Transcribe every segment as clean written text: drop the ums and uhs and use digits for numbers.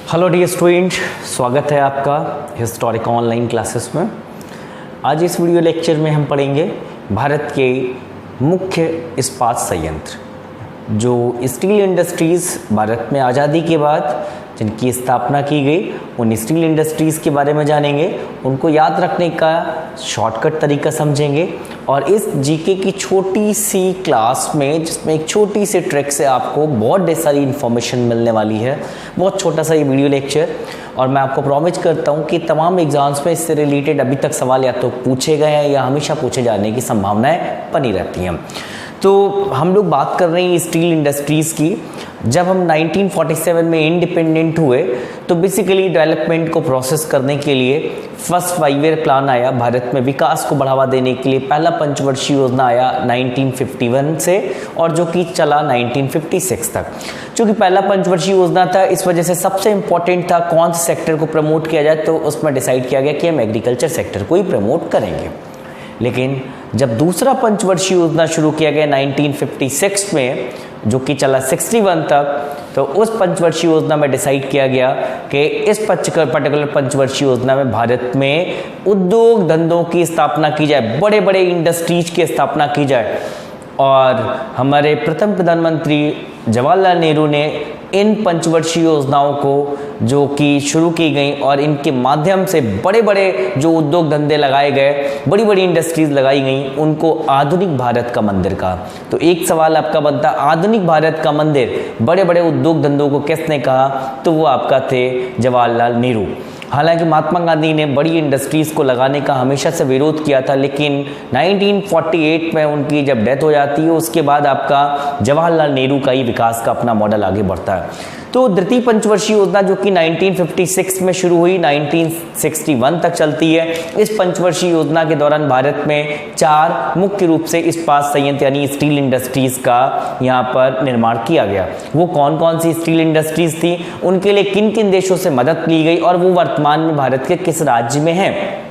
Hello dear student, स्वागत है आपका हिस्टोरिक ऑनलाइन क्लासेस में। आज इस वीडियो लेक्चर में हम पढ़ेंगे भारत के मुख्य इस्पात संयंत्र, जो स्टील इंडस्ट्रीज़ भारत में आज़ादी के बाद जिनकी स्थापना की गई, उन स्टील इंडस्ट्रीज़ के बारे में जानेंगे, उनको याद रखने का शॉर्टकट तरीका समझेंगे। और इस जीके की छोटी सी क्लास में, जिसमें एक छोटी सी ट्रिक से आपको बहुत ढेर सारी इन्फॉर्मेशन मिलने वाली है, बहुत छोटा सा ये वीडियो लेक्चर। और मैं आपको प्रॉमिस करता हूँ कि तमाम एग्जाम्स में इससे रिलेटेड अभी तक सवाल या तो पूछे गए हैं या हमेशा पूछे जाने की संभावनाएं बनी रहती हैं। तो हम लोग बात कर रहे हैं स्टील इंडस्ट्रीज़ की। जब हम 1947 में इंडिपेंडेंट हुए तो बेसिकली डेवलपमेंट को प्रोसेस करने के लिए फर्स्ट 5 ईयर प्लान आया भारत में विकास को बढ़ावा देने के लिए। पहला पंचवर्षीय योजना आया 1951 से और जो कि चला 1956 तक। चूँकि पहला पंचवर्षीय योजना था, इस वजह से सबसे इम्पॉर्टेंट था कौन से सेक्टर को प्रमोट किया जाए, तो उसमें डिसाइड किया गया कि हम एग्रीकल्चर सेक्टर को ही प्रमोट करेंगे। लेकिन जब दूसरा पंचवर्षीय योजना शुरू किया गया 1956 में, जो कि चला 61 तक, तो उस पंचवर्षीय योजना में डिसाइड किया गया कि इस पर्टिकुलर पंचवर्षीय योजना में भारत में उद्योग धंधों की स्थापना की जाए, बड़े बड़े इंडस्ट्रीज की स्थापना की जाए। और हमारे प्रथम प्रधानमंत्री जवाहरलाल नेहरू ने इन पंचवर्षीय योजनाओं को जो कि शुरू की गई और इनके माध्यम से बड़े बड़े जो उद्योग धंधे लगाए गए, बड़ी बड़ी इंडस्ट्रीज लगाई गई, उनको आधुनिक भारत का मंदिर कहा। तो एक सवाल आपका बनता, आधुनिक भारत का मंदिर बड़े बड़े उद्योग धंधों को किसने कहा? तो वो आपका थे जवाहरलाल नेहरू। हालांकि महात्मा गांधी ने बड़ी इंडस्ट्रीज़ को लगाने का हमेशा से विरोध किया था, लेकिन 1948 में उनकी जब डेथ हो जाती है, उसके बाद आपका जवाहरलाल नेहरू का ही विकास का अपना मॉडल आगे बढ़ता है। तो द्वितीय पंचवर्षीय योजना जो कि 1956 में शुरू हुई, 1961 तक चलती है। इस पंचवर्षीय योजना के दौरान भारत में 4 मुख्य रूप से इस्पात संयंत्र यानी स्टील इंडस्ट्रीज़ का यहाँ पर निर्माण किया गया। वो कौन कौन सी स्टील इंडस्ट्रीज़ थी, उनके लिए किन किन देशों से मदद ली गई और वो वर्तमान में भारत के किस राज्य में हैं,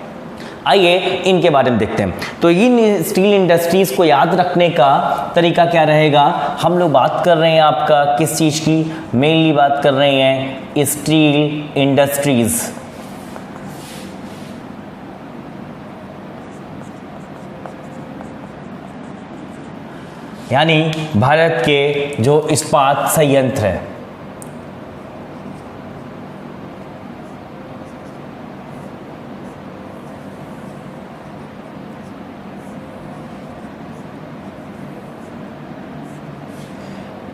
आइए इनके बारे में देखते हैं। तो इन स्टील इंडस्ट्रीज़ को याद रखने का तरीका क्या रहेगा? हम लोग बात कर रहे हैं आपका किस चीज़ की? मेनली बात कर रहे हैं स्टील इंडस्ट्रीज़। यानी भारत के जो इस्पात संयंत्र है।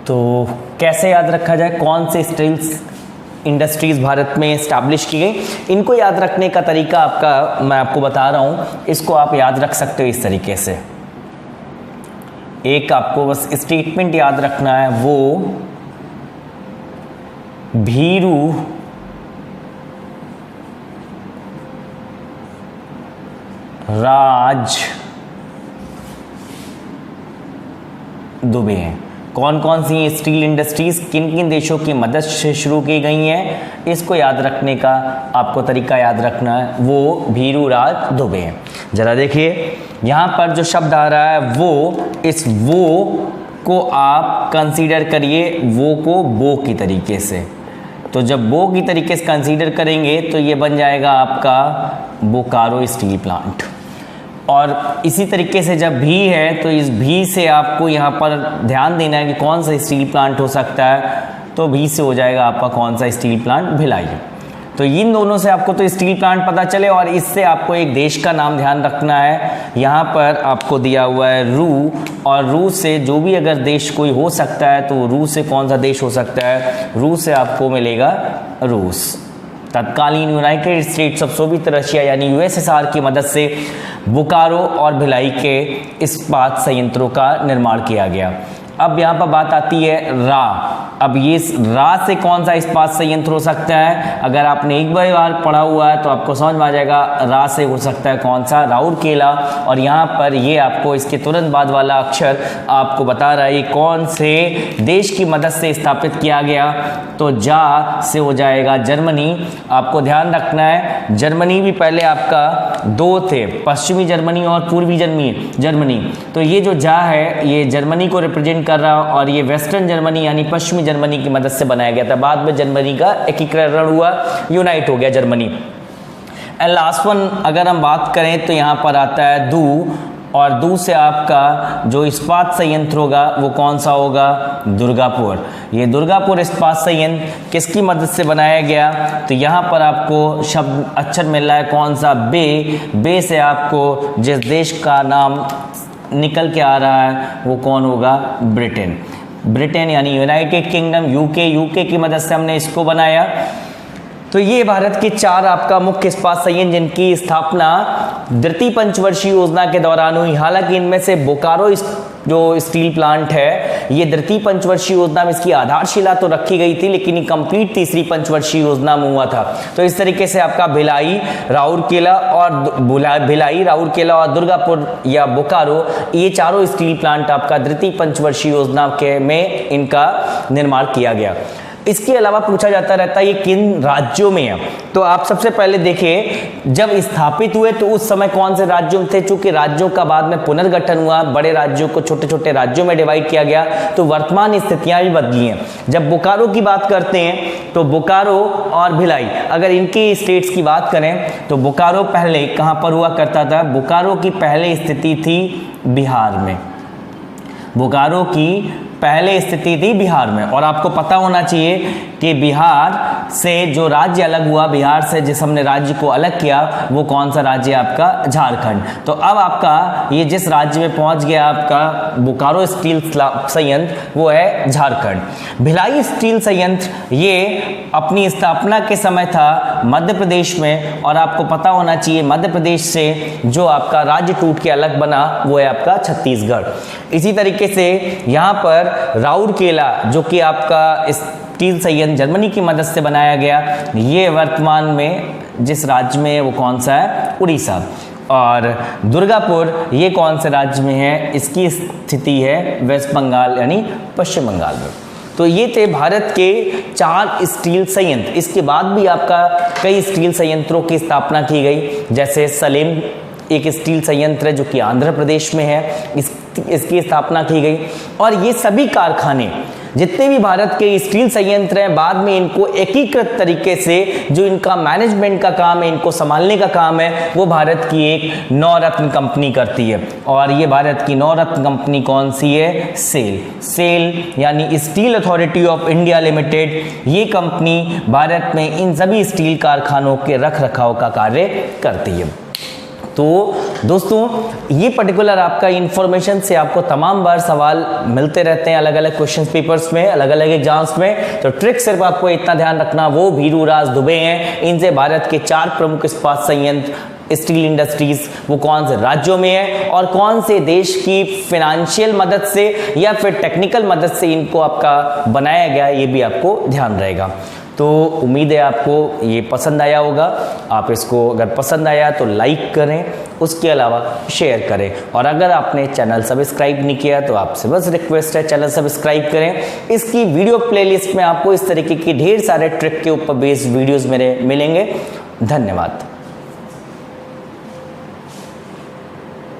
तो कैसे याद रखा जाए कौन से स्टील इंडस्ट्रीज़ भारत में इस्टेब्लिश की गई? इनको याद रखने का तरीका आपका मैं आपको बता रहा हूँ। इसको आप याद रख सकते हो इस तरीके से। एक आपको बस स्टेटमेंट याद रखना है, वो भीरू राज दुबे हैं। कौन कौन सी स्टील इंडस्ट्रीज़ किन किन देशों की मदद से शुरू की गई हैं, इसको याद रखने का आपको तरीका याद रखना है, वो भीरू राज दुबे हैं। ज़रा देखिए यहाँ पर जो शब्द आ रहा है वो, इस वो को आप कंसीडर करिए, वो को बो की तरीके से। तो जब बो की तरीके से कंसीडर करेंगे तो ये बन जाएगा आपका बोकारो स्टील प्लांट। और इसी तरीके से जब भी है तो इस भी से आपको यहाँ पर ध्यान देना है कि कौन सा स्टील प्लांट हो सकता है। तो भी से हो जाएगा आपका कौन सा स्टील प्लांट? भिलाई। तो इन दोनों से आपको तो स्टील प्लांट पता चले, और इससे आपको एक देश का नाम ध्यान रखना है। यहाँ पर आपको दिया हुआ है रू, और रूस से जो भी अगर देश कोई हो सकता है तो रूस से कौन सा देश हो सकता है? रूस से आपको मिलेगा रूस। तत्कालीन United states of Soviet Russia यानी यूएसएसआर की मदद से बोकारो और भिलाई के इस्पात संयंत्रों का निर्माण किया गया। अब यहाँ पर बात आती है रा। अब ये रा से कौन सा इस्पात संयंत्र हो सकता है? अगर आपने एक बार पढ़ा हुआ है तो आपको समझ में आ जाएगा। रा से हो सकता है कौन सा? राउरकेला। और यहाँ पर ये आपको इसके तुरंत बाद वाला अक्षर आपको बता रहा है ये कौन से देश की मदद से स्थापित किया गया। तो जा से हो जाएगा जर्मनी। आपको ध्यान रखना है जर्मनी भी पहले आपका 2 थे, पश्चिमी जर्मनी और पूर्वी जर्मनी। तो ये जो जा है ये जर्मनी को रिप्रेजेंट कर रहा हूँ, और ये वेस्टर्न जर्मनी यानी पश्चिमी जर्मनी की मदद से बनाया गया था। बाद में जर्मनी का एकीकरण हुआ, यूनाइट हो गया जर्मनी। एंड लास्ट वन अगर हम बात करें तो यहाँ पर आता है दू, और दू से आपका जो इस्पात संयंत्र होगा वो कौन सा होगा, दुर्गापुर। ये दुर्गापुर इस्पात संयंत्र किसकी मदद से बनाया गया, तो यहाँ पर आपको शब्द अक्षर मिल रहा है कौन सा, बे से आपको जिस देश का नाम निकल के आ रहा है वो कौन होगा, ब्रिटेन यानी यूनाइटेड किंगडम, यूके की मदद से हमने इसको बनाया। तो ये भारत के 4 आपका मुख्य इस्पात संयंत्र जिनकी स्थापना द्वितीय पंचवर्षीय योजना के दौरान हुई। हालांकि इनमें से बोकारो जो स्टील प्लांट है ये द्वितीय पंचवर्षीय योजना में इसकी आधारशिला तो रखी गई थी, लेकिन ये कंप्लीट तीसरी पंचवर्षीय योजना में हुआ था। तो इस तरीके से आपका भिलाई, राउरकेला और दुर्गापुर या बोकारो, ये चारों स्टील प्लांट आपका द्वितीय पंचवर्षीय योजना के में इनका निर्माण किया गया। इसके अलावा पूछा जाता रहता है ये किन राज्यों में है, तो आप सबसे पहले देखिए जब स्थापित हुए तो उस समय कौन से राज्यों में थे। चूंकि राज्यों का बाद में पुनर्गठन हुआ, बड़े राज्यों को छोटे छोटे राज्यों में डिवाइड किया गया, तो वर्तमान स्थितियां भी बदली हैं। जब बोकारो की बात करते हैं तो बोकारो और भिलाई अगर इनकी स्टेट्स की बात करें तो बोकारो पहले कहां पर हुआ करता था, बोकारो की पहले स्थिति थी बिहार में, बोकारो की पहले स्थिति थी बिहार में। और आपको पता होना चाहिए कि बिहार से जो राज्य अलग हुआ, बिहार से जिस हमने राज्य को अलग किया वो कौन सा राज्य है आपका, झारखंड। तो अब आपका ये जिस राज्य में पहुंच गया आपका बोकारो स्टील संयंत्र वो है झारखंड। भिलाई स्टील संयंत्र ये अपनी स्थापना के समय था मध्य प्रदेश में, और आपको पता होना चाहिए मध्य प्रदेश से जो आपका राज्य टूट के अलग बना वो है आपका छत्तीसगढ़। इसी तरीके से यहाँ पर राउरकेला जो कि आपका स्टील संयंत्र जर्मनी की मदद से बनाया गया, ये वर्तमान में जिस राज्य में है वो कौन सा है, उड़ीसा। और दुर्गापुर ये कौन से राज्य में है, इसकी स्थिति है वेस्ट बंगाल यानी पश्चिम बंगाल में। तो ये थे भारत के 4 स्टील संयंत्र। इसके बाद भी आपका कई स्टील संयंत्रों की स्थापना की गई, जैसे सलेम एक स्टील संयंत्र है जो कि आंध्र प्रदेश में है, इसकी स्थापना की गई। और ये सभी कारखाने जितने भी भारत के स्टील संयंत्र हैं बाद में इनको एकीकृत तरीके से जो इनका मैनेजमेंट का काम है, इनको संभालने का काम है, वो भारत की एक नवरत्न कंपनी करती है। और ये भारत की नवरत्न कंपनी कौन सी है, सेल यानी steel authority of India limited. ये कंपनी भारत में इन सभी स्टील कारखानों के रख रखाव का कार्य करती है। तो दोस्तों ये पर्टिकुलर आपका इंफॉर्मेशन से आपको तमाम बार सवाल मिलते रहते हैं अलग अलग क्वेश्चन पेपर्स में, अलग अलग एग्जाम्स में। तो ट्रिक सिर्फ आपको इतना ध्यान रखना, वो भीरूराज दुबे हैं, इनसे भारत के 4 प्रमुख इस्पात संयंत्र स्टील इंडस्ट्रीज वो कौन से राज्यों में है और कौन से देश की फाइनेंशियल मदद से या फिर टेक्निकल मदद से इनको आपका बनाया गया, ये भी आपको ध्यान रहेगा। तो उम्मीद है आपको ये पसंद आया होगा। आप इसको अगर पसंद आया तो लाइक करें, उसके अलावा शेयर करें, और अगर आपने चैनल सब्सक्राइब नहीं किया तो आपसे बस रिक्वेस्ट है चैनल सब्सक्राइब करें। इसकी वीडियो प्लेलिस्ट में आपको इस तरीके की ढेर सारे ट्रिक के ऊपर बेस्ड वीडियोस मेरे मिलेंगे। धन्यवाद।